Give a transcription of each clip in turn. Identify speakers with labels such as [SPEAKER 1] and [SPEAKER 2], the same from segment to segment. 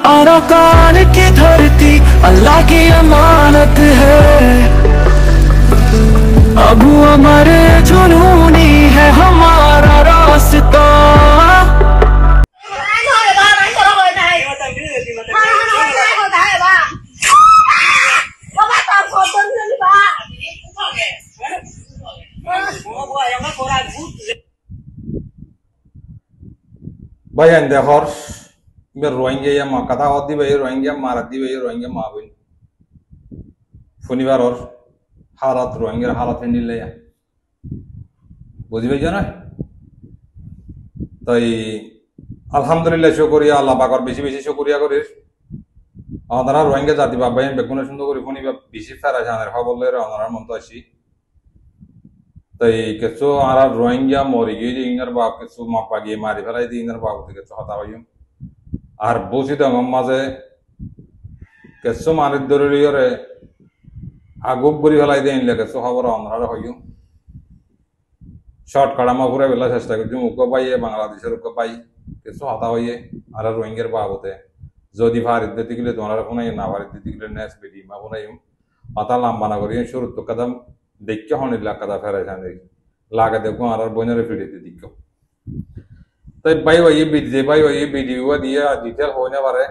[SPEAKER 1] Arakan की धरती अल्लाह की अमानत है। अबू अमर जुनूनी है हमारा रास्ता।
[SPEAKER 2] Bayan de hor bir Rohingya ya ma kata hodi bayi Rohingya maradi bayi Rohingya ma bayi funibar hor halat Rohingya halat henile ya বুঝি পাইছো না তাই আলহামদুলিল্লাহ শুকরিয়া আল্লাহ পাকের বেশি বেশি শুকরিয়া করিস আমরা রোহিঙ্গা জাতি বাবাইন বেগুন সুন্দর করে ফোনি বেশি ফেরা জানার খবরলে আমরা মন তো আসি তাই কিছু আর রোহিঙ্গা মরি গিয়ে ইংর বাপ কিছু মাপা গিয়ে মারি ফেলাই দিয়ে ইংর বাপ থেকে হতা হইম আর বসি তো মাঝে কিছু মারির দরিয়রে আগুব করি ফেলাই দিয়ে ইনলে কিছু খবর আমরা হইম শর্টকাট আমার ঘুরে বেলা চেষ্টা করছি মুখ পাইয়ে বাংলাদেশের উক্ক পাই কিছু হতা হইয়ে আর রোহিঙ্গার বাবতে যদি ভারত দিতে গেলে তোমার ফোনাই না ভারত দিতে গেলে নেস বেটি মা ফোনাইম হতা লাম্বা না করি শুরু তো কদম দেখে হনিল্লা কাদা ফেরাই সামনে লাগা দেখো আর বইনারে ফিরিতে দিক তাই ভাই ভাই ভিডিও ভাই ভাই ভিডিও দিয়ে ডিটেল হইনা পারে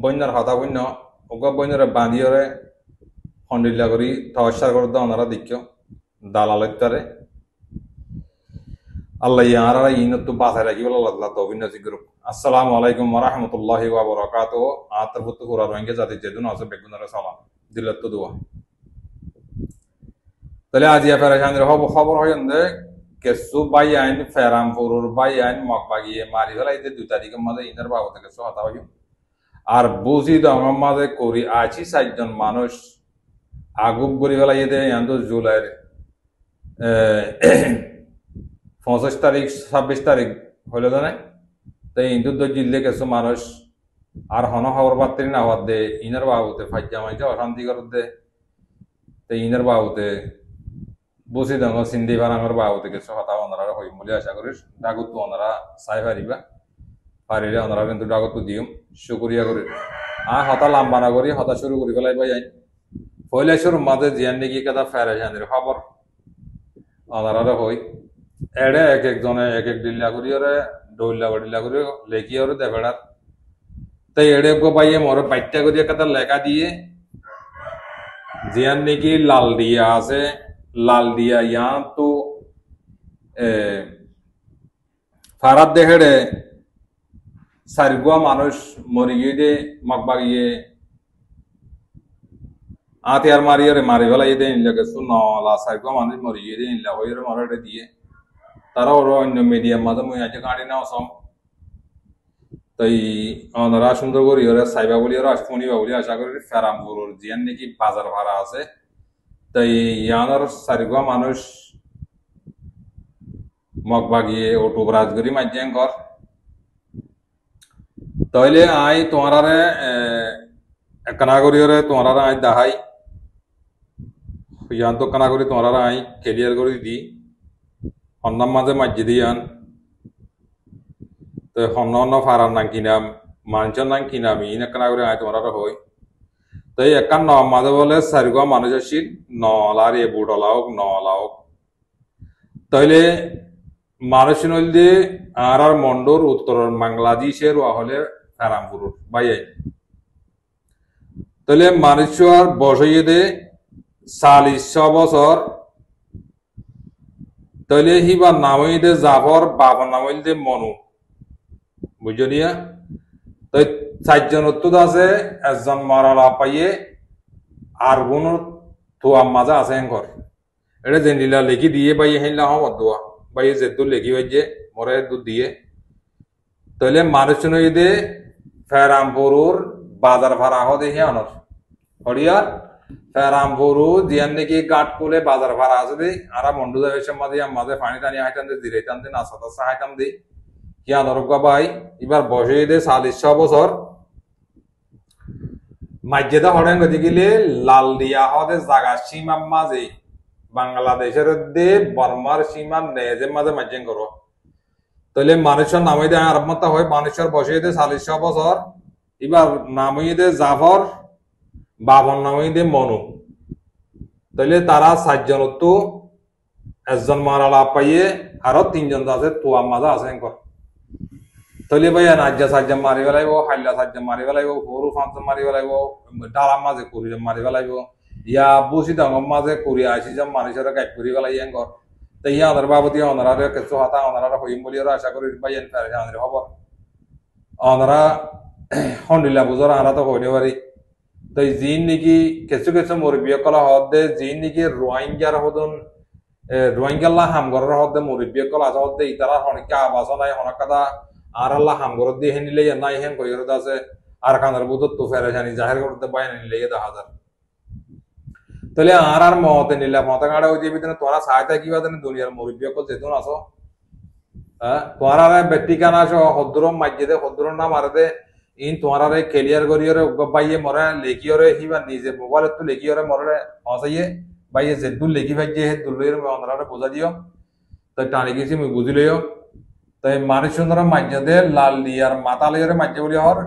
[SPEAKER 2] বইনার হতা বইন ওগা বইনারে বাঁধিয়রে হনিল্লা করি তহসার করে দাও ওনারা দেখো দালালতারে আল্লাহ ইয়ারা ইনতু বাসায় রাখি বলে আল্লাহ তৌফিক নসিব করুক। আসসালামু আলাইকুম ওয়া রাহমাতুল্লাহি ওয়া বারাকাতুহু। আতরবুত কুরা রোহিঙ্গা জাতি যেদুন আছে বেগুনারে সালাম দিলত দোয়া। তাহলে আজ ইয়া ফেরাশানের খবর হইন্দে কেসু বাই আইন ফেরামপুরুর বাই আইন মকবাগিয়ে মারি ফেলাইতে 2 তারিখের মধ্যে ইনার বাবা থেকে হতা হইম আর বুঝি দঙ্গর মাঝে করি আছি 4 জন মানুষ আগুব করি ফেলাইতে ইয়ান্দু জুলাইয়ের 25 তারিখ 26 তারিখ হইল তো নাই তাই ইন্দুর জিল্লে কিছু মানুষ আর হন খবর পাত্রী না হওয়ার দে ইনার বাবুতে ফাইজা মাইজা অশান্তি করার দে তাই ইনার বাবুতে বসি দঙ্গ সিন্ধি বারাঙ্গর বাবুতে কিছু হতা ওনারা হইম বলে আশা করিস ডাগুত ওনারা চাই পারিবা পারিলে ওনারা কিন্তু ডাগুত দিম শুকরিয়া করি আর হতা লাম্বা না করি হতা শুরু করি ফেলাই পাই যাই পয়লা শুরুর মাঝে জিয়ান নাকি কেদা ফেরাশানের খবর ওনারা হই এড়ে এক একজনে এক এক ডিল্লা করিওরে ডইল্লা বডিল্লা করি লেখিওরে দেবেড়ার তাই এড়ে গো পাইয়ে মোর বাইটটা করিয়া কেদা লেখা দিয়ে জিয়ান নাকি লাল দিয়া আছে লাল দিয়া ইয়ান তো ফারাদ দেহেড়ে সারিগুয়া মানুষ মরি গিয়ে মকবাগিয়ে আতিয়ার মারিয়ে মারি ফেলা ইয়ে ইনলা গেছো নলা সারিগুয়া মানুষ মরি গিয়ে ইনলা হইরে মারাটে দিয়ে তারা ওর অন্য মিডিয়ার মাঝে মুই আছে গাড়ি নাও সম তাই ওনারা সুন্দর করি ওরা সাইবা বলি ওরা ফোনিবা বলি আশা করি ফেরামপুর জিয়ান নাকি বাজার ভাড়া আছে তাই ইয়ানোর সারিগুয়া মানুষ মকবাগিয়ে অটো রাজগরি মাঝিয়ান ঘর তাইলে আই তোমারে কানা করিওরে তোমারা আই দাহাই ইয়ান তো কানা করি তোমারা আই ক্লিয়ার করে দি হন্নাম মাঝে মাঝি দিয়ান তো হন্ন ফারার নাম কিনাম মানুষের নাম কিনাম ইন কানা করে আই তোমারা হই তাই একান ন মাঝে বলে সারিগুয়া মানুষ আসিল নলার এ বুড়লাওক নলাওক তাইলে মানুষ নইল দিয়ে আর মন্ডর উত্তর বাংলাদেশের হলে ফেরামপুর বাইয়াই তাহলে মানুষের বসইয়ে দে 40 বছর তাহলে হিবার নামই দে জাফর বাবার নামইল দে মনু বুঝছো দিয়া তাই 4 জন উত্তর আছে একজন মারালা পাইয়ে আর কোন থুয়া মাজা আছে ঘর এটা যে নীলা লেখি দিয়ে বাইয়ে হেলা হম দোয়া বাইয়ে যে দু লেখি বাইয়ে মরে দু দিয়ে তাহলে মানুষ নই দে ফেরামপুরুর বাজার ভাড়া হ দেখে আনর হরিয়া ফেরামপুরু জিয়ান নাকি গাট কোলে বাজার ভাড়া আছে দে আর মন্ডু দেশের মাঝে মাঝে পানি টানি হাইতাম দে দিরাইতাম দে নাস্তা টাস্তা হাইতাম দে কিয়া নরকা ভাই এবার বসে দে 40 বছর মাঝেদা হরেন গতি গেলে লাল দিয়া হদে জাগা সীমার মাঝে বাংলাদেশের দে বর্মার সীমার নেজের মাঝে মাঝে করো তাহলে মানুষের নামে দিয়ে আরব মতা হয় মানুষের বসে দিয়ে 40 বছর এবার নামে দিয়ে জাফর বাবন নামে দিয়ে মনু তাহলে তারা 4 জন তো একজন মারালা পাইয়ে আরো 3 জন আছে তো আমাজা আছে এনকর তাহলে ভাই নাজ্জা 4 জন মারি ফেলাইব হাইলা 4 জন মারি ফেলাইব গরু 5 জন মারি ফেলাইব ডালার মাঝে 20 জন মারি ফেলাইব ইয়া বসি ডাঙর মাঝে 80 জন মানুষের গাইড করি ফেলাই এনকর তো ইয়া ওনার বাবদি ওনারা কিছু হাতা ওনারা হইম বলি আশা করি ভাই এন ফেরে হব ওনারা হন্ডিলা বুঝর আরা তো হইতে পারি তো জিন নাকি কিছু কিছু মুরব্বী কলা হদে জিন নাকি রোহিঙ্গার হদন রোহিঙ্গাল্লাহ হামগরের হদে মুরব্বী কলা আছে হদে ইতারা হনিকা আবাস নাই হনকাদা আর আল্লাহ হামগর দিয়ে হেনিলে নাই হেন কইর আছে আর কানার বুদত তো ফেরে জানি জাহের করতে বাইন নিলে 10,000 তাহলে আর মতে নিলে মতে গাড়া ওই যে ভিতরে তোরা সহায়তা কিবা দেন দুনিয়ার মুরব্বী কল যেতুন আসো হ্যাঁ তোরা ব্যক্তি কানা আসো হদ্রম মাইজে হদ্রম না মারদে ইন তোমার ক্লিয়ার করিয়রে বাইয়ে মরে লেখিয়রে হিবা নিজে মোবাইল তো লেখিয়রে মরে হসাইয়ে বাইয়ে যেদুল লেখি ভাই যে দুলের অনরারে বোঝা দিও তাই টানি গেছি মুই বুঝিলেও তাই মানুষ সুন্দর মাইজে লাল লিয়ার মাথা লিয়ারে মাইজে বলি হর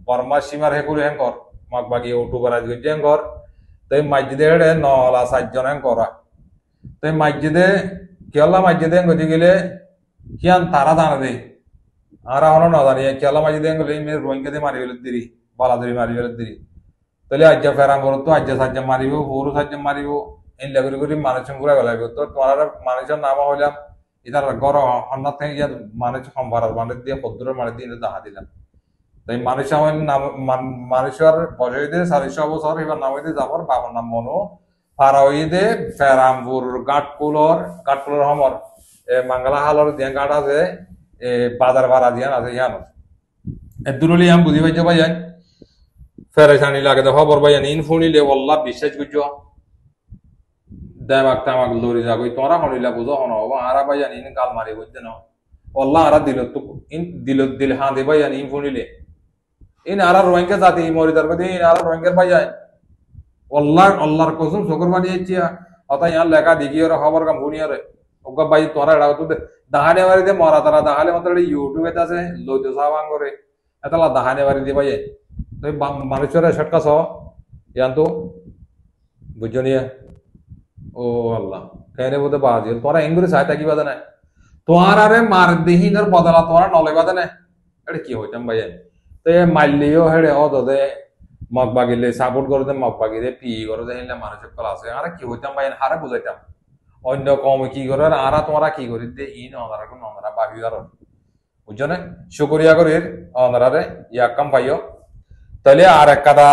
[SPEAKER 2] বর্মা সীমার হে করে হেন কর মাক বাকি ওটু করা গেছে কর তাই মাইজে হেডে নলা 4 জন হেন করা তাই মাইজে কেলা মাইজে গতি গেলে কিয়ান তারা জানা দে আর আমরা না জানি কেলা মাঝে দেন গেলে মেয়ে রোহিঙ্গা দিয়ে মারি ফেলে দিরি বালাদুরি মারি ফেলে দিরি তাহলে আজ্জা ফেরাম করো তো আজ্জা 4 জন মারিব বড় 4 জন মারিব এই লাগরি করি মানুষের ঘুরে গেলাইব তো তোমার মানুষের নাম হইলাম ইতার গর হন্নার থেকে ইয়ার মানুষ সম্ভার মানে দিয়ে পদ্র মারি দিয়ে দেখা দিলাম তাই মানুষ আমার নাম মানুষের বসে দিয়ে 400 বছর এবার নাম হইতে যাবার বাবার নাম মনো ফারাইদে ফেরামপুর গাটকুলর হমর মাঙ্গলা হালর দিয়ে গাট আছে বাজার ভাড়া দিয়ে আছে ইয়ানো দূরলি আমি বুঝি পাইছো ভাই ফেরেশানি লাগে দেখো বর ভাই ইন ফুনিলে আল্লাহ বিশ্বাস করছো দেমাক তামাক লরি যাগই তোরা হনিলা বুঝো হন হবো আরা ভাই ইন কাল মারি বুঝতে না আল্লাহ আরা দিল তো ইন দিল হাঁ দে ভাই ইন ফুনিলে ইন আরা রোহিঙ্গা জাতি মরিদার কদি ইন আরা রোহিঙ্গার ভাই আল্লাহর কসম শুকর বানিয়েছি অত ইয়ার লেখা দিগিয়রে খবর কাম ফুনিয়রে ওগা ভাই তোরা এড়াও তো দাহানে বাড়িতে মরা তারা দাহালে মাত্র ইউটিউবে আছে লইতো সাবাং করে এতলা দাহানে বাড়ি দিয়ে ভাই তো মানুষের শটকা সহ ইয়ান তো বুঝছো নিয়ে ও আল্লাহ কেন বোধ বাজি তোরা এঙ্গুরি সাহায্য কি বাদে না তোমার আরে মার দিহিনের বদলা তোরা নলে বাদে না এটা কি হইতাম ভাই তো মারলিও হেড়ে ও দে মগ বাগিলে সাপোর্ট করে দে মগ বাগিলে পি করে দে মানুষের কল আছে আরে কি হইতাম ভাই হারে বুঝাইতাম অন্য কম কি করে আরা তোমরা কি করি দে ইন অনারা কোন অনারা ভাবি আর বুঝছো না শুকরিয়া করি অনারারে ইয়া কাম পাইও তাহলে আর এক কথা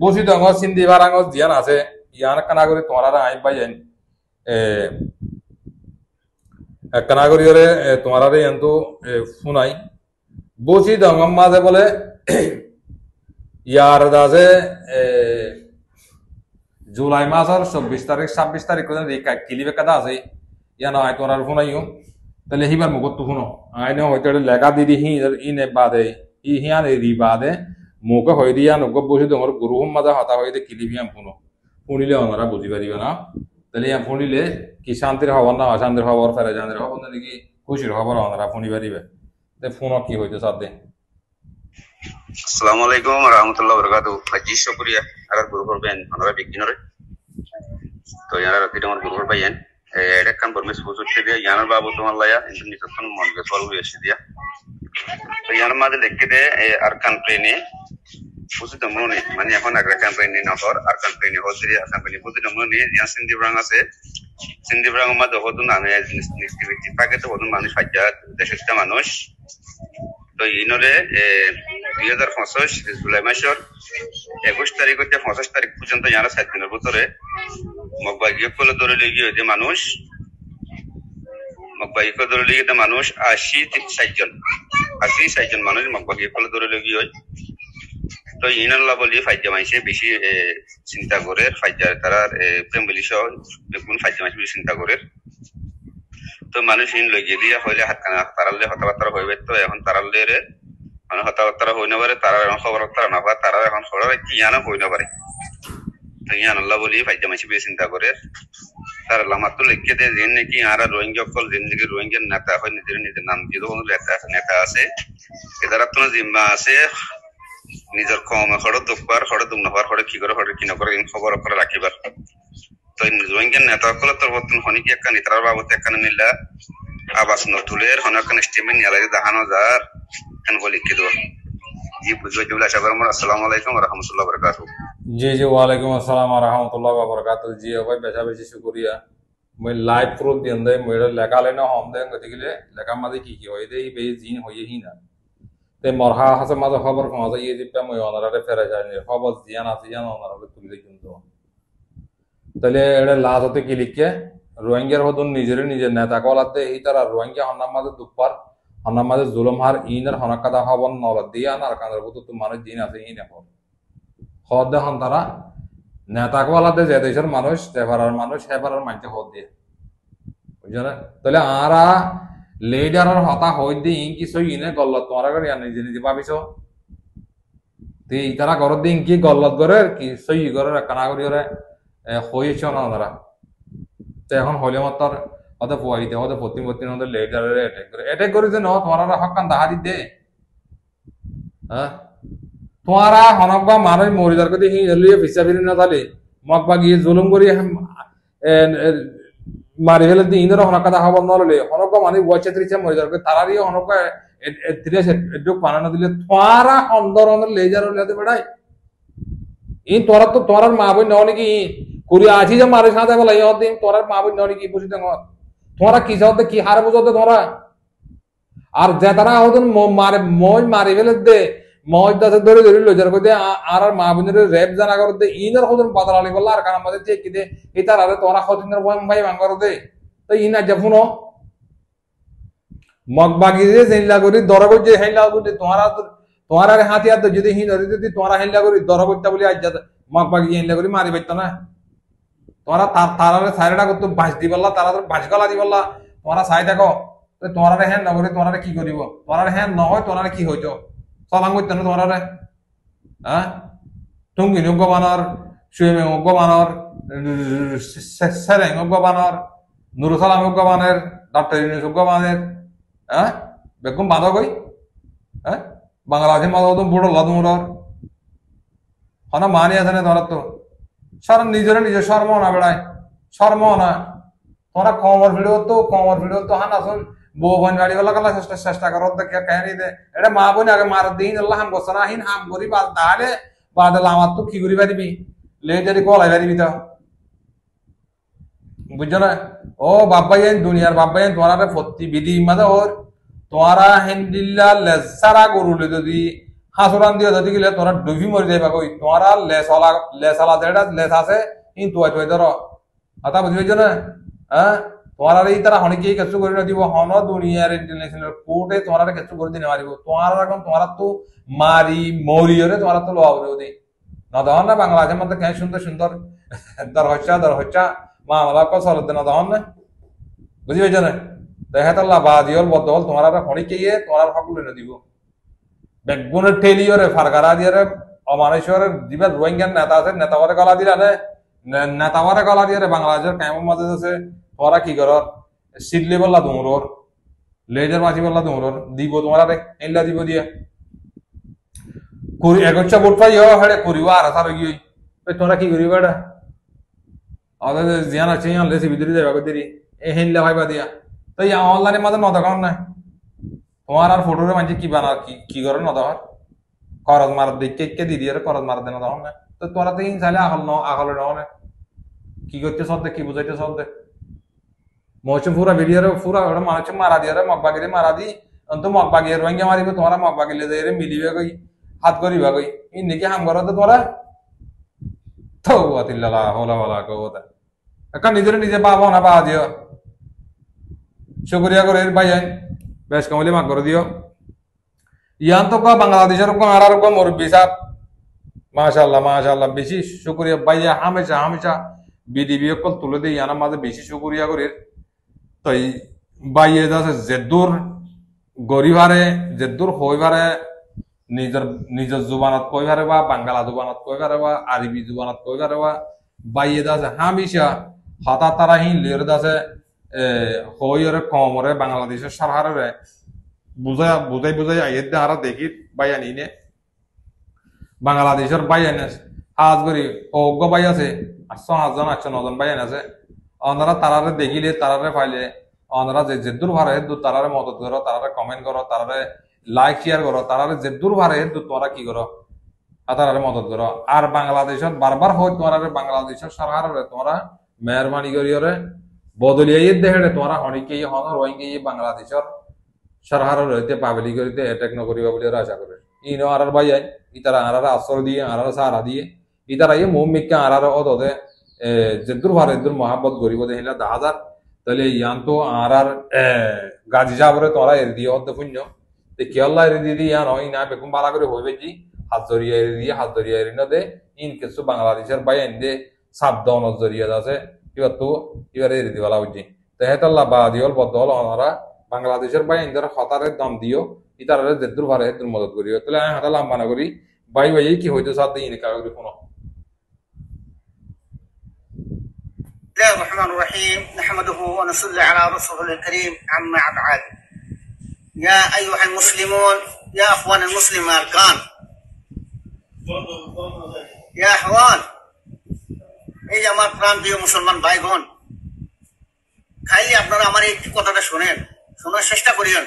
[SPEAKER 2] বসি দঙ্গ সিন্ধি বারাঙ্গ জিয়ান আছে ইয়ান কানা করি তোমরা আই পাইয়েন এক কানা করি রে তোমরা এন্তু শুনাই বসি দঙ্গ মাঝে বলে ইয়ার দাসে জুলাই মাসের 24 তারিখ 26 তারিখ কিলিবে কাদা আছে ইয়ানো আই তোরার ফোনাইও তাহলে হিবার মুগত তো শুনো আইনে হয়তো লেখা দিদি ইনে বাদে হিয়ান এরি বাদে মুখ হয়ে দিয়া নগ বসে তোমার গুরু মাজা হতা হয়ে কিলিবি আম শুনো শুনিলে ওনারা বুঝি পারিবে না তাহলে ইয়াম শুনিলে কি শান্তির খবর না অশান্তির খবর ফেরে জানের খবর নাকি খুশির খবর ওনারা শুনি পারিবে ফোন কি হইতে সাথে
[SPEAKER 3] আসসালামু আলাইকুম ওয়া রাহমাতুল্লাহি ওয়া বারাকাতুহু হাজি শুকরিয়া আর গুরু করবেন আমরা বিকিনরে তো ইয়ারা রাতে আমার গুরু করবেন এটা কাম বর্মেস বুঝতে দিয়ে ইয়ানার বাবু তোমার লায়া ইনদিন নিতন মনকে সলভু এসে দিয়া তো ইয়ানার মাঝে লিখে দে আর কাম্পেনি বুঝতে মনে মানে এখন আগ্রা কাম্পেনি নকর আর কাম্পেনি হজরি কাম্পেনি বুঝতে মনে ইয়া সিন্ধি ব্রাং আছে সিন্ধি ব্রাং মধ্যে হদুন আমি নিশ্চিত পাকে তো হদুন মানুষ হাজার দেশটা মানুষ তো ইনরে 2025 জুলাই মাসের 21 তারিখ হতে 25 তারিখ পর্যন্ত যারা 7 দিনের ভিতরে মগবাগিয়ে কলে ধরে লেগে যে মানুষ মগবাগিয়ে কলে ধরে লেগে মানুষ 80 জন মানুষ মগবাগিয়ে কলে ধরে লেগে হয় তো ইনাল্লাহ বলি ফাইজা মাইসে বেশি চিন্তা করে ফাইজা তারা প্রেম বলি সহ কোন ফাইজা মাইসে বেশি চিন্তা করে তো মানুষ ইন লইয়ে দিয়া হইলে হাত কানা তারালে হতাবার্তা হইবে তো এখন তারালে রে মানে হতাবার্তা হই না পারে তারা এখন খবর তারা না পারে তারা এখন খবর কি জানা হই না পারে তো ইয়ান আল্লাহ বলি ফাইজা মাইসি বেশি চিন্তা করে তার লামাত লিখে দে যেন নাকি আরা রোহিঙ্গা কল জিন্দেগি রোহিঙ্গা নেতা হয় নিজের নাম দিয়ে নেতা আছে এদারা তো জিম্মা আছে নিজের কম হড় দুঃখবার হড় দুঃখ নবার হড় কি করে হড় কি নকরে খবর করে রাখিবার তো রোহিঙ্গা নেতা কল তোর বর্তন হনিকি একটা নিতার বাবদ একটা নিলা আবাস নতুলের হনকান স্টেটমেন্ট নিয়ে লাগে দেখানো যার কেন বলি কি দো জি বুঝবে জুলা আশা করি আসসালামু আলাইকুম ওয়া রাহমাতুল্লাহি ওয়া বারাকাতুহু
[SPEAKER 2] জি জি ওয়ালাইকুম আসসালাম ওয়া রাহমাতুল্লাহি ওয়া বারাকাতুহু জি ভাই বেশা বেশি শুকরিয়া মই লাইভ প্রুফ দিন দে মই লেখা লেনা হম দে গতিকে লেখা মাঝে কি হয় দে বে জিন হয়ে হি না তে মরহা হাসে মাঝে খবর মাঝে ইয়ে দিপা মই অনারে ফেরা যায় নি খবর জিয়ান আছে জিয়ান অনারে তুলি কিন্তু তাহলে এটা লাজ হতে কি লিখে রোহিঙ্গার হদন নিজের নেতা কলাতে এই তারা রোহিঙ্গা হন্নার মাঝে দুপার হন্নার মাঝে জুলুম হার ইনের হনাকাদা হবন নলা দিয়ে আনার কানের বুতো তো মানুষ দিন আছে ইন এখন হদ দে হন তারা নেতা কলাতে যে দেশের মানুষ সেভারার মানুষ সেভারার মানতে হদ দিয়ে বুঝছো না তাহলে আরা লিডারের হতা হই দিয়ে ইন কিছু ইনে গল্লত তোমার করে নিজে ভাবিছ তো এই তারা ঘর দিয়ে কি গল্লত করে কি সই করে কানা করি হয়েছ না ওনারা তো এখন হলে মাত্র ওদের পোয়াইতে ওদের প্রতি ওদের লিডারের অ্যাটাক করে যে ন তোমারা হকান দাহারি দে হ্যাঁ তোমারা হনকবা মানুষ মরিদার করে লিয়ে ভিসা ফিরি না তাহলে মকবা গিয়ে জুলুম করি মারি ফেলে দিয়ে ইন্দ্র হনকাদা হব নলে হনকবা মানুষ বয়সে ত্রিশে মরিদার করে তারারই হনকা একটু পানানো দিলে তোমারা অন্দর লেজার লেতে বেড়ায় ইন তোরা তো তোর মা বই নাও নাকি করি আছি যে মারে সাথে বলা ইহ দিন তোর মা বই নাও নাকি বুঝি তোরা কি চাওতে কি হারে বুঝতে তোরা আর যে তারা ওদের মারে মই মারি ফেলে দে মজ দাসে ধরে লজার কই দে আর মা বোনের রেপ জানা করে দে ইনার হদন বাদলালি বললা আর কান আমাদের যে কি দে এই তার আরে তোরা হদিনের ভাই ভাঙর দে তো ইনা জাফুনো মগবাগি যে হেল্লা করি দরগ যে হেল্লা করি তোমার হাতিয়ার তো যদি হিন যদি তোমরা হেল্লা করি দরগটা বলি আজ মগবাগি হেল্লা করি মারি পাইতো না তোমরা তারারে সাইডটা করতো বাঁশ দি বললা তারা বাঁশ গলা দি বললা তোমরা সাই দেখো তোমরা হ্যাঁ নগরে তোমরা কি করিব তোমরা হ্যাঁ নহয় তোমরা কি হইতো চলাং করতো না তোমরা হ্যাঁ টুঙ্গিন উগ্র বানর সুইমিং উগ্র বানর সেরেং উগ্র বানর নুরুসালাম উগ্র বানের ডক্টর ইউনুস উগ্র বানের হ্যাঁ বেগম বাঁধো কই হ্যাঁ বাংলাদেশের মাঝে বুড়ো লাদুমুরর হনা মানি আছে না তোরা তো সারা নিজের শর্ম না বেড়ায় শর্ম না তোমরা কমর ভিডিও তো হান আসল বউ বোন গাড়ি বলা কালা চেষ্টা করো কাহিনী দে এটা মা বোন আগে মার দিন আল্লাহ হাম করছে না হিন হাম করি বাদ তাহলে বাদল আমার তো কি করি পারিবি লেজারি কলাই পারিবি তো বুঝছো না ও বাব্বাইন দুনিয়ার বাব্বাইন তোমার ফত্তি বিধি মাঝে ওর তোমরা হেন্দিল্লা লেসারা গরুলে যদি হাসুরান দিয়ে যদি গেলে তোরা ডুবি মরে যাইবা কই তোমরা লেসালা যেটা লেস আছে ইন তুয়াই তুয়াই ধরো কথা বুঝি পাইছো না হ্যাঁ তোমার এই তারা অনেকেই কিছু করে না দিব হন দুনিয়ার ইন্টারন্যাশনাল কোর্টে তোমার কিছু করে দিনে মারিব তোমার এখন তোমার তো মারি মরিয়রে তোমার তো লোয়া বলে না দহন না বাংলাদেশের মধ্যে কেন সুন্দর সুন্দর দরহচ্ছা মামলা কসল না দহন না বুঝি পাইছো না দেখাতাল্লাহ বাজিওর বদল তোমার অনেকেই তোমার হক লইনে দিব বেগুনের ঠেলিওরে ফারগারা দিয়ে অমানেশ্বরের দিবা রোহিঙ্গার নেতা আছে নেতাবারে গলা দিলা রে নেতাবারে গলা দিয়ে বাংলাদেশের কায়েমের মাঝে আছে তোরা কি কর সিডলি বললা দুমরোর লেজার মাছি বললা দুমরোর দিব তোমারা এল্লা দিব দিয়ে কুড়ি একচ্ছা ভোট পাই হেড়ে করিব আর সার গিয়ে তোরা কি করিব এটা আমাদের জিয়ান আছে লেসি ভিতরে যাবে দেরি এ হেল্লা ভাইবা দিয়া তো অনলাইনের মাঝে নদকান না তোমার আর ফটোরে মাঝে কি বানার কি করে নদর করজ মার দেখে দিদি করজ মার দেন না তো তোরা তো ইন চাইলে আহলে না কি করতে সব কি বুঝাইতে সব মৌসুম পুরা ভিডিওরে পুরা মানুষ মারা দিয়ে মগবাগিরে মারা দি অন্ত মগবাগিয়ে রোহিঙ্গা মারিব তোমরা মগবাগিলে যাই মিলিবে কই হাত করিবা কই ইন নাকি হাম করো তো তোমরা তো আতিল্লাহ হলা হলা কওতা এখন নিজে পাবো না পা দিও শুকরিয়া করে ভাইয়ান বেশ কমলি মাক করে দিও ইয়ান তো বাংলাদেশের আর মুরব্বী সাহেব মাশাআল্লাহ বেশি শুকরিয়া ভাইয়া হামেশা বিডিবি কল তুলে দিয়ে ইয়ানার মাঝে বেশি শুকরিয়া করে তাই বাইয়ে যাচ্ছে যেদূর গরিবারে যেদূর হইবারে নিজের জুবানত কইবারে বা বাঙ্গালা জুবানত কইবারে বা আরবি জুবানত কইবারে বা বাইয়ে যাচ্ছে হামেশা হতা তারা হিন লিওর দাসে হইরে কমরে বাংলাদেশের সরকারে বুঝাই আইয়ের দে হারা দেখি বাইয়ানি নে বাংলাদেশের বাইয়ান আজ করি অজ্ঞ বাই আছে 800 809 বাইয়ান আছে ওনারা তারারে দেখিলে তারারে পাইলে ওনারা যে দূর ভারে হেদু তারারে মদত করো তারারে কমেন্ট করো তারারে লাইক শেয়ার করো তারারে যে দূর ভারে হেদু তোমরা কি করো তারারে মদত করো আর বাংলাদেশের বারবার হয় তোমরা বাংলাদেশের সরকারের তোমরা মেহরবানি করিওরে বদলিয়ে দেখে তোমরা অনেকে হন রোহিঙ্গা বাংলাদেশের সরকারের হইতে পাবলিক করিতে অ্যাটাক নকরিবা বলে আশা করে ইনো আর ভাই ইতারা আর আসর দিয়ে আর সারা দিয়ে ইতারা এই মোমিকা আর অদে যে দূর ভারে দূর মহাব্বত গরিব দেখিলা 10,000 তাহলে ইয়ান তো আর গাজী সাবরে তোরা এর দিয়ে অর্ধ পুণ্য তে কি আল্লাহ এর দিয়ে ইয়ান হয় না বেকুম বালা করে হইবে জি হাত জরিয়া এর না দে ইন কিছু বাংলাদেশের বাইন দে সাবধান জরিয়া আছে এবার এর দিওয়ালা বুঝি তো হেতাল্লাহ বা দিওল বদল ওনারা বাংলাদেশের বাইন ধর হতারের দাম দিও ইতারে যে দূর ভারে দূর মদত করিও তাহলে আমি হাতা লাম্বা না করি বাই কি হইতো সাথে ইনে কাগজ কোনো
[SPEAKER 4] بسم الله الرحمن الرحيم نحمده ونصلي على رسوله الكريم عما بعد يا أيها المسلمون يا أخوان المسلم الكرام يا أخوان এই যে আমার প্রাণ প্রিয় মুসলমান ভাইগণ খাইলে আপনারা আমার এই কথাটা শোনেন শোনার চেষ্টা করিয়েন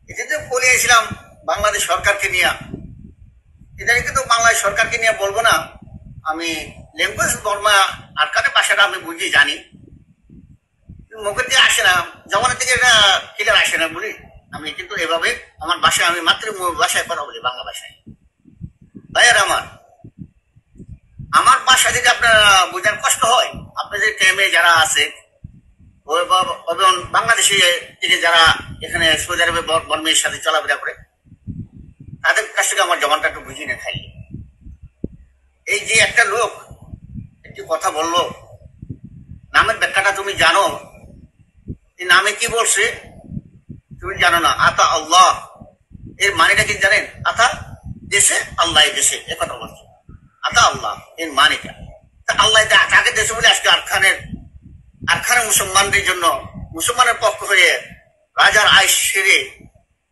[SPEAKER 4] এটা তো বলেছিলাম বাংলাদেশ সরকারকে নিয়ে এটা কিন্তু বাংলাদেশ সরকারকে নিয়ে বলবো না আমি ল্যাঙ্গুয়েজ বর্মা আটকাতে ভাষাটা আমি বুঝি জানি মুখের দিয়ে আসে না জমানের থেকে এটা ক্লিয়ার আসে না বলি আমি কিন্তু এভাবে আমার ভাষায় আমি মাত্র ভাষায় কথা বলি বাংলা ভাষায় ভাইয়ার আমার ভাষা যদি আপনারা বোঝার কষ্ট হয় আপনাদের ক্যামে যারা আছে এবং বাংলাদেশে থেকে যারা এখানে সৌদি আরবে বর্মের সাথে চলাফেরা করে তাদের কাছ থেকে আমার জবানটা একটু বুঝিয়ে না খাই এই যে একটা লোক একটি কথা বললো নামের ব্যাখ্যাটা তুমি জানো এই নামে কি বলছে তুমি জানো না আতা আল্লাহ এর মানেটা কি জানেন আতা দেশে আল্লাহ দেশে এ কথা বলছে আতা আল্লাহ এর মানেটা আল্লাহ তাকে দেশে বলে আজকে আরখানের মুসলমানদের জন্য মুসলমানের পক্ষ হয়ে রাজার আইস সেরে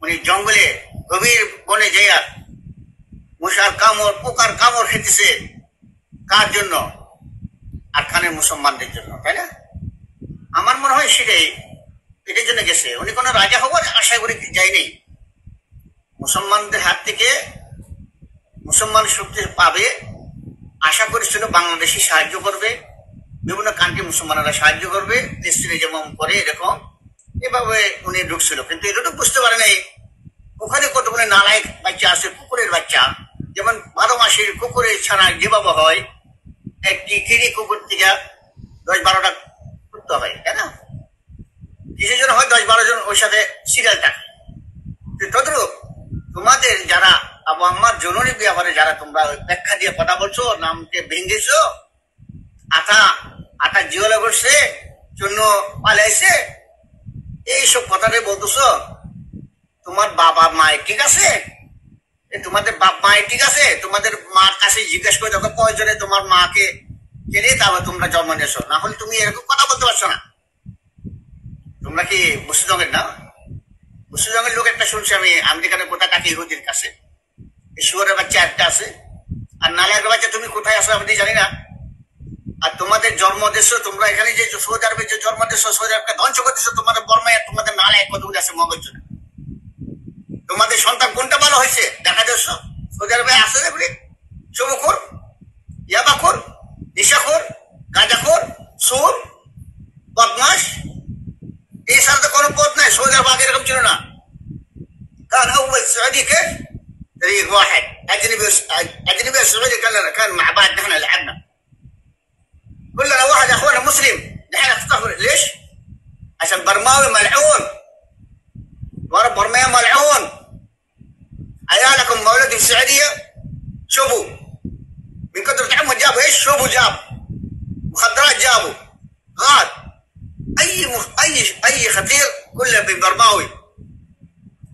[SPEAKER 4] উনি জঙ্গলে গভীর বনে যাইয়া মশার কামড় পোকার কামড় খেতেছে কার জন্য আরখানের মুসলমানদের জন্য তাই না আমার মনে হয় সেটাই এটার জন্য গেছে উনি কোনো রাজা হবার আশা করে যায়নি মুসলমানদের হাত থেকে মুসলমান শক্তি পাবে আশা করেছিল বাংলাদেশি সাহায্য করবে বিভিন্ন কান্ট্রি মুসলমানেরা সাহায্য করবে দেশে যেমন করে এরকম এভাবে উনি ঢুকছিল কিন্তু এটা বুঝতে পারে নাই ওখানে কতগুলো নালায়ক বাচ্চা আছে কুকুরের বাচ্চা যেমন 12 মাসের কুকুরের ছানা যেভাবে হয় একটি খিরি কুকুর থেকে 10-12টা কুত্তা হয় তাই না কিসের জন্য হয় 10-12 জন ওর সাথে সিরিয়াল থাকে তদ্রুপ তোমাদের যারা আবু আম্মার জননী ব্যাপারে যারা তোমরা ব্যাখ্যা দিয়ে কথা বলছো নামকে ভেঙেছো আটা জিওলা করছে জন্য পালাইছে এইসব কথাটাই বলতেছো তোমার বাবা মায়ের ঠিক আছে তোমাদের বাপ মায়ের ঠিক আছে তোমাদের মার কাছে জিজ্ঞেস করে দেখো কয়জনে তোমার মাকে কেনে তারপর তোমরা জন্ম নিয়েছো না হলে তুমি এরকম কথা বলতে পারছো না তোমরা কি মুসলিমের না মুসলিমের লোক একটা শুনছি আমি আমেরিকানের কোথা কাকি ইহুদির কাছে শুয়ারের বাচ্চা একটা আছে আর নালায়ের বাচ্চা তুমি কোথায় আসো আমি জানি না আর তোমাদের জন্ম দেশ তোমরা এখানে যে সৌদি আরবের যে জন্ম দেশ সৌদি আরবকে ধ্বংস করতেছো তোমাদের বর্মায় তোমাদের নালায় কতগুলো আছে মগজ তোমাদের সন্তান কোনটা ভালো হয়েছে দেখা যাচ্ছ সৌদি আরবে আসে বলে শুভখোর ইয়াবাখোর নিশাখোর গাঁজাখোর সুর বদমাস এই সাথে তো কোনো পথ নাই সৌদি আরব আগে এরকম ছিল না কারণ أول سعودي كيف طريق واحد أجنبي السعودي كان مع بعض نحن لعبنا كلنا واحد يا اخوانا مسلم نحن نستغفر ليش؟ عشان برماوي ملعون ورا برماوي ملعون عيالكم مولود في السعوديه شوفوا من كثر تعمد جابوا ايش؟ شوفوا جاب مخدرات جابوا غاد اي خطير كله من برماوي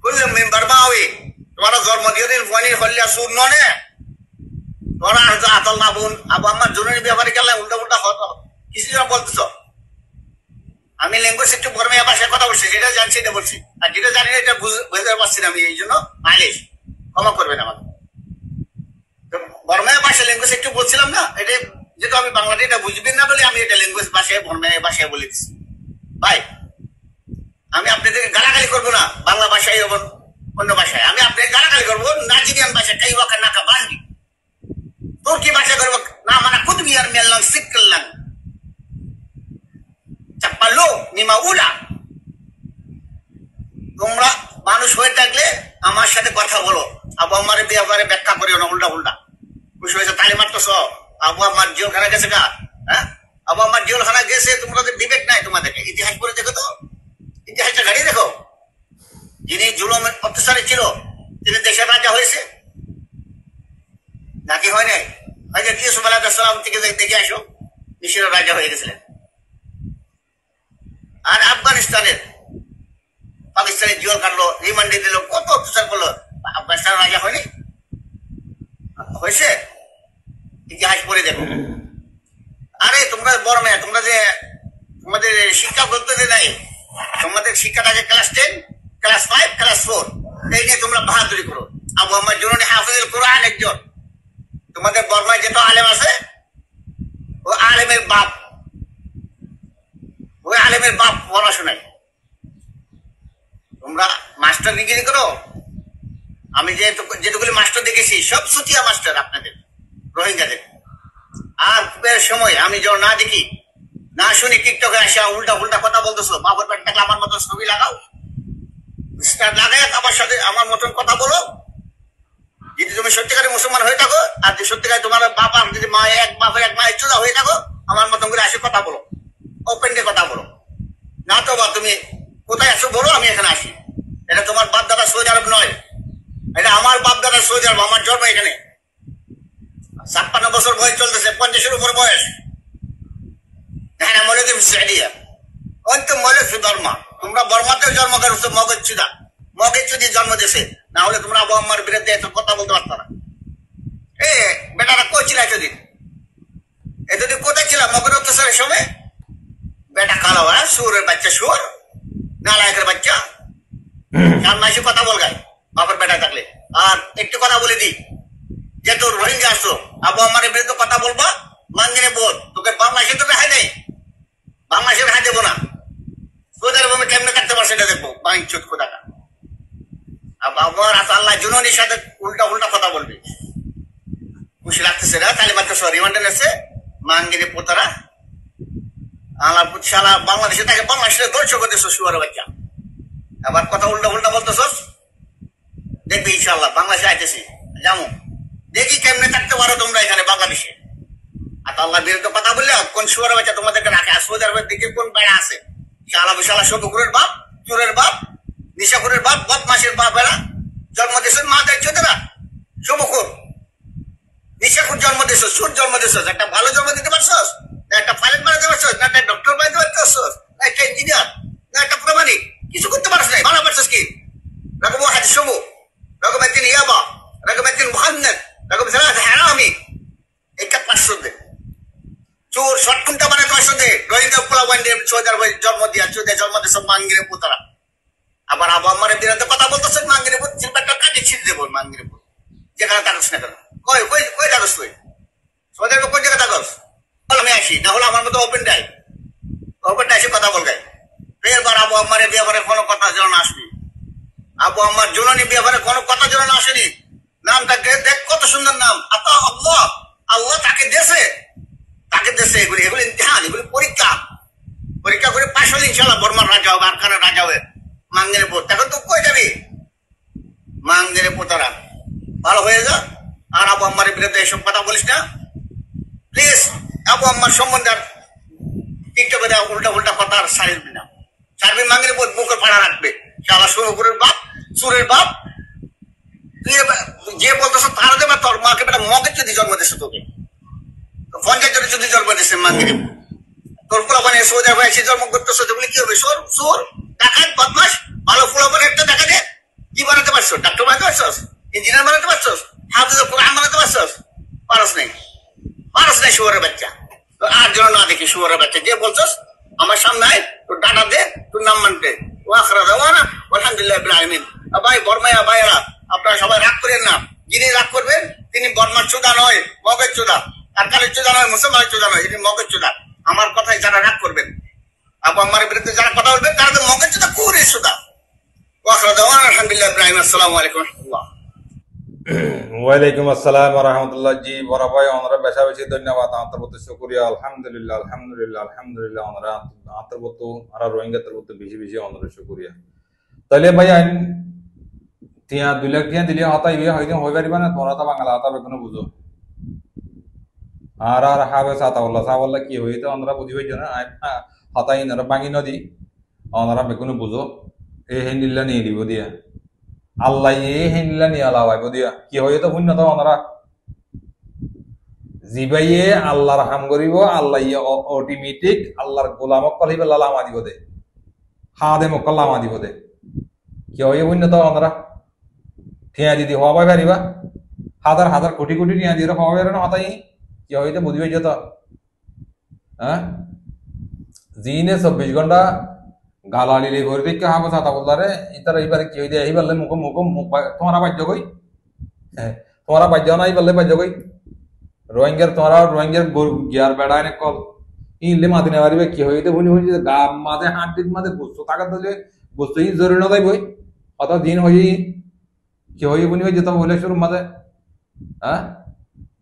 [SPEAKER 4] كلهم من برماوي ورا زور مديرين فوانين خلي اسور نونه ورا عطا الله ابو আমার জরুরি ব্যাপারে গেলে উল্টা উল্টা কিছু জন বলতেছ আমি ল্যাঙ্গুয়েজ একটু বর্মিয়া ভাষায় কথা বলছি, যেটা জানছি এটা বলছি, আর যেটা জানি না এটা বুঝতে পারছি না আমি, এই জন্য মাইলেজ ক্ষমা করবেন আমাকে। বর্মিয়া ভাষা ল্যাঙ্গুয়েজ একটু বলছিলাম না, এটা যেহেতু আমি বাংলাতে এটা বুঝবেন না বলে আমি এটা ল্যাঙ্গুয়েজ ভাষায় বর্মিয়া ভাষায় বলে দিচ্ছি। ভাই আমি আপনাদেরকে গালাগালি করবো না বাংলা ভাষায় এবং অন্য ভাষায়, আমি আপনাকে গালাগালি করবো নাইজেরিয়ান ভাষায়, কাই ওয়াকা নাকা বান্ডি, তুর্কি ভাষা করবো না মানে কুদমিয়ার মেললাম সিক্কলাম চাপ্পালো নিমা উলা। তোমরা মানুষ হয়ে থাকলে আমার সাথে কথা বলো, আবু আমার ব্যাপারে ব্যাখ্যা করিও না উল্টা উল্টা। খুশি হয়েছে তালি মারতেছ, আবু আমার জেলখানা গেছে গা, হ্যাঁ আবু আমার জেলখানা গেছে, তোমাদের বিবেক নাই তোমাদেরকে। ইতিহাস পড়ে দেখো তো, ইতিহাসটা ঘাড়িয়ে দেখো। যিনি জুলুমের অত্যাচারে ছিল তিনি দেশের রাজা হয়েছে নাকি হয় নাই? হয়তো ইউসুফ আলাইহিস সালাম থেকে দেখে আসো, মিশরের রাজা হয়ে গেছিলেন। আর আফগানিস্তানের পাকিস্তানের জেল কাটলো, রিমান্ডে দিল, কত অত্যাচার করলো, আফগানিস্তানের রাজা হয়নি? হয়েছে? ইতিহাস পড়ে দেখো। আরে তোমরা বড় মেয়ে, তোমরা যে তোমাদের শিক্ষা বলতে নাই, তোমাদের শিক্ষা থাকে ক্লাস 10, ক্লাস 5, ক্লাস 4, এই নিয়ে তোমরা বাহাদুরি করো। আবু আমার জন্য হাফিজুল কোরআন একজন, তোমাদের বর্মায় যেটা আলেম আছে ও আলেমের বাপ, ওই আলেমের বাপ পড়াশোনায়। তোমরা মাস্টার ডিগ্রি করো, আমি যেটুকুলি মাস্টার দেখেছি সব সুতিয়া মাস্টার আপনাদের রোহিঙ্গাদের। আর সময় আমি যখন না দেখি না শুনি টিকটকে আসা উল্টা উল্টা কথা বলতেছো, বাবার পেট থাকলে আমার মতন ছবি লাগাও, লাগাই আমার সাথে আমার মতন কথা বলো। যদি তুমি সত্যিকারের মুসলমান হয়ে থাকো আর সত্যিকার তোমার বাবা যদি মা এক বাপের এক মায়ের চোদা হয়ে থাকো, আমার মতন করে আসে কথা বলো, ওপেনলি কথা বলো। না তো বা তুমি কোথায় আসো বলো, আমি এখানে আসি। এটা তোমার বাপ দাদা সৌদি আরব নয়, এটা আমার বাপ দাদা সৌদি আরব, আমার জন্ম এখানে। 56 বছর বয়স চলতেছে, 50-এর উপর বয়স। হ্যাঁ মৌলুদ সাইদিয়া অন্ত মৌলুদ বর্মা, তোমরা বর্মাতেও জন্ম করেছো, মগজ চুদা, মগজ চুদি জন্ম দিয়েছে, না হলে তোমরা আবু আম্মার বিরুদ্ধে এত কথা বলতে পারতো না। এ বেটারা কই ছিল এতদিন? এতদিন কোথায় ছিলাম মগজ অত্যাচারের সময়? বেটা কালো হয়, সুরের বাচ্চা, সুর নালায়কের বাচ্চা, মাসে কথা বল গায় বাপের বেটা থাকলে। আর একটু কথা বলে দিই, যে তোর রোহিঙ্গা আসছো আবু আমার বিরুদ্ধে কথা বলবা, মাঙ্গিনে বল, তোকে বাংলাদেশে তো রেহাই নেই, বাংলাদেশে রেহাই দেবো না। সৌদি আরব আমি কেমনে কাটতে পারছি এটা দেখবো, বাঞ্চুত কোথাকা। আমার আল্লাহ জুননির সাথে উল্টা উল্টা কথা বলবি, খুশি লাগতেছে না? তাহলে মাত্র রিমান্ডে নেছে মাঙ্গিনে পোতারা, আল্লাহ শালা বাংলাদেশে থাকে, বাংলাদেশে দর্শক করতেছো শুয়ার বাচ্চা, আবার কথা উল্টা উল্টা বলতেছস। দেখবি ইনশাল্লাহ বাংলাদেশে আইতেছি, যাবো দেখি কেমনে থাকতে পারো তোমরা এখানে বাংলাদেশে। আর আল্লাহর বিরুদ্ধে কথা বললে কোন শুয়ার বাচ্চা তোমাদেরকে রাখে? আর সৌদি আরবের দিকে কোন বেড়া আছে? শালা বিশালা শকুকুরের বাপ, চোরের বাপ, নিশাকুরের বাপ, বদমাসের বাপ, এরা জন্ম দিয়েছ মা দেখছো তারা শকুকুর, নিশাকুর জন্ম দিয়েছ, সুর জন্ম দিয়েছ। একটা ভালো জন্ম দিতে পারছস না? একটা পাইলট বানাতে পারছস না? একটা ডক্টর বানাতে পারছস না? একটা ইঞ্জিনিয়ার না? একটা প্রমাণিক কিছু করতে পারছ না, ভালো পারছস কি? রকম হাদিস শোবো, রকম একদিন ইয়াবা, রকম একদিন মুহান্নাদ, রকম হারামি, এটা 500 দে। চোর শটকুনটা মানে 500 দে। রোহিঙ্গা পোলাপাইন্ডে সৌদি আরবে জন্ম দিয়া চোদে জন্ম দিয়েছ মাঙ্গিরে পুতারা। আবার আবু আম্মারের বিরুদ্ধে কথা বলতেছেন, মাঙ্গিরে পুত চিন্তাটা কাজে ছিঁড়ে দেবো। মাঙ্গিরে পুত যেখানে থাকস না কেন, কই কই কই থাকস তুই? সৌদি আরবে কোন জায়গায় থাকস? আমি আসি, না হলে আমার মতো ওপেন ডাই, ওপেন এসে কথা বল গাই। এরবার আবু আম্মারের ব্যাপারে কোনো কথা যেন না আসবি, আবু আম্মার জুলনির ব্যাপারে কোনো কথা যেন না আসেনি। নামটা দেখ কত সুন্দর নাম, আল্লাহ, আল্লাহ তাকে দেশে, তাকে দেশে। এগুলি এগুলি ইমতিহান, এগুলি পরীক্ষা, পরীক্ষা করে পাশ হলে ইনশাল্লাহ বর্মার রাজা হবে, আরকানের রাজা হবে। মাঙ্গের পোত এখন তো কই যাবি? মাঙ্গের পোতারা ভালো হয়ে যা। আর আবু আম্মারের বিরুদ্ধে এসব কথা বলিস না প্লিজ। আবু আম্মার সম্বন্ধে আর টিকটকে দেওয়া উল্টা উল্টা কথা আর সারবি না, সারবি মাঙ্গের পোত বুকে ফাড়া রাখবে। শালা সুরের বাপ, সুরের বাপ, যে বলতেছ তারা দেবে তোর মাকে বেটা মগে যদি জন্ম দিচ্ছে, তোকে পঞ্চায়েতের যদি জন্ম দিচ্ছে মাঙ্গিরে, তোর পোলাপানে সৌদি আরবে এসে জন্ম করতেছ, বলে কি হবে? সোর সোর ডাকাত বদমাস। ভালো পোলাপানে একটা দেখা দে, কি বানাতে পারছো? ডাক্তার বানাতে পারছস? ইঞ্জিনিয়ার বানাতে পারছস? হাফিজ কোরআন বানাতে পারছস? পারস নাই, পারস নাই শুয়ারের বাচ্চা। তো আর যেন না দেখি শুয়ারের বাচ্চা যে বলছস আমার সামনে আয় তোর ডাটা দে তোর নাম মানতে ও আখরা দেওয়া না আলহামদুলিল্লাহ ইব্রাহিম আমিন ভাই বর্মাইয়া ভাইয়েরা আপনারা সবাই রাগ করেন না যিনি রাগ করবেন তিনি বর্মার চোদা নয় মগের চোদা আর কালের চোদা নয় মুসলমানের চোদা নয় তিনি মগের চোদা আমার কথায় যারা রাগ করবেন আবু আমার বিরুদ্ধে যারা কথা বলবেন তারা তো মগের চোদা কুরে চোদা ও আখরা দেওয়া আলহামদুলিল্লাহ ইব্রাহিম আসসালামু আলাইকুম রহমতুল্লাহ
[SPEAKER 2] ওয়ালাইকুম আসসালাম রহমতুল্লাহ জি বড় ভাই আমরা বেশা বেশি ধন্যবাদ আন্তর্গত শুকরিয়া আলহামদুলিল্লাহ আলহামদুলিল্লাহ আলহামদুলিল্লাহ আমরা আন্তর্গত আর রোহিঙ্গা তরগত বেশি বেশি আমরা শুকরিয়া তাহলে ভাই আইন তিয়া 2 লাখ টিয়া দিলে হতা ইয়ে হইতে হই পারিবা না তোরা তো বাংলা হতা বেকনো বুঝো আর আর হাবে সাতাউল্লাহ কি হইতে আমরা বুঝি হইছ না হতাই না বাঙি নদী আমরা বেকনো বুঝো এ হেন্ডিল্লা নিয়ে দিব দিয়া আল্লাহ এ হেন্ডিল্লা নিয়ে আলাওয়াইব দিয়া কি হইতে শূন্য তো আমরা জিবাইয়ে আল্লাহর হাম করিব আল্লাহ অটোমেটিক আল্লাহর গোলামক কলিবে লামা দিব দে হা দে মক্কল লামা দিব দে কি হয়ে শূন্য তো আমরা ঠিয়া দিদি হওয়া পারিবা হাজার হাজার কোটি কোটি টিয়া দিয়ে হওয়া পারে না হতাই কি হইতে বুঝবে যেত হ্যাঁ জিনে 24 ঘন্টা গালালিলি করে দিকে হাবো ছাতা বললারে ইতারা এইবারে কি হইতে এই বললে মুখ মুখ মুখ তোমরা বাজ্য কই হ্যাঁ তোমরা বাজ্য নাই বললে বাজ্য কই রোহিঙ্গার তোমরা রোহিঙ্গার গিয়ার বেড়ায় না কল ইনলে মাদিনে পারিবে কি হইতে বুনি হই যে গা মাঝে হাঁটির মাঝে বস্তু টাকা দিলে বস্তু ই জরুরি না বই অত দিন হই কি হই বুনি হই যেত বলে শুরু মাঝে হ্যাঁ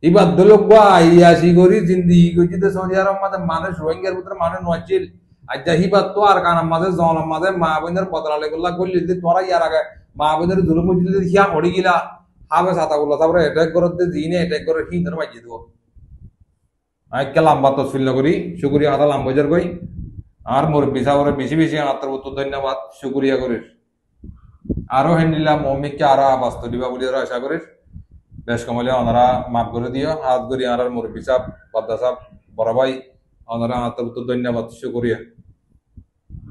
[SPEAKER 2] এবার দলক আইয়াসি করি জিন্দিগি গজিতে সৌদি আরব মাঝে মানুষ রোহিঙ্গার ভিতরে মানুষ নছিল আজ হিবাত তো আর কানার মাঝে জনম মাঝে মা বোনের বদলালে গুলা করলি যদি তোরা ইয়ার আগে মা বোনের জুলুম যদি হিয়া হড়ি গিলা হাবে ছাতা গুলা তারপরে অ্যাটাক করতে জিনে অ্যাটাক করে হিন্দর বাজিয়ে দেবো আজকে লম্বা তসফিল করি শুক্রিয়া হাতা লাম্বজার কই আর মুরব্বী সাহরে বেশি বেশি আত্মর ধন্যবাদ শুক্রিয়া করিস আরো হেন্ডিলা মমিককে আরো বাস্তব দিবা বলে আশা করিস বেশ কমলে ওনারা মাফ করে দিও হাত করি আর মুরব্বী সাহ পদ্মা সাহ বড় ভাই ওনারা আত্মর ধন্যবাদ শুক্রিয়া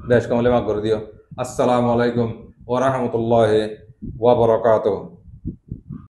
[SPEAKER 2] বেশ কমলে মাফ করে দিও আসসালামু আলাইকুম ওয়া রাহমাতুল্লাহি ওয়া বারাকাতুহু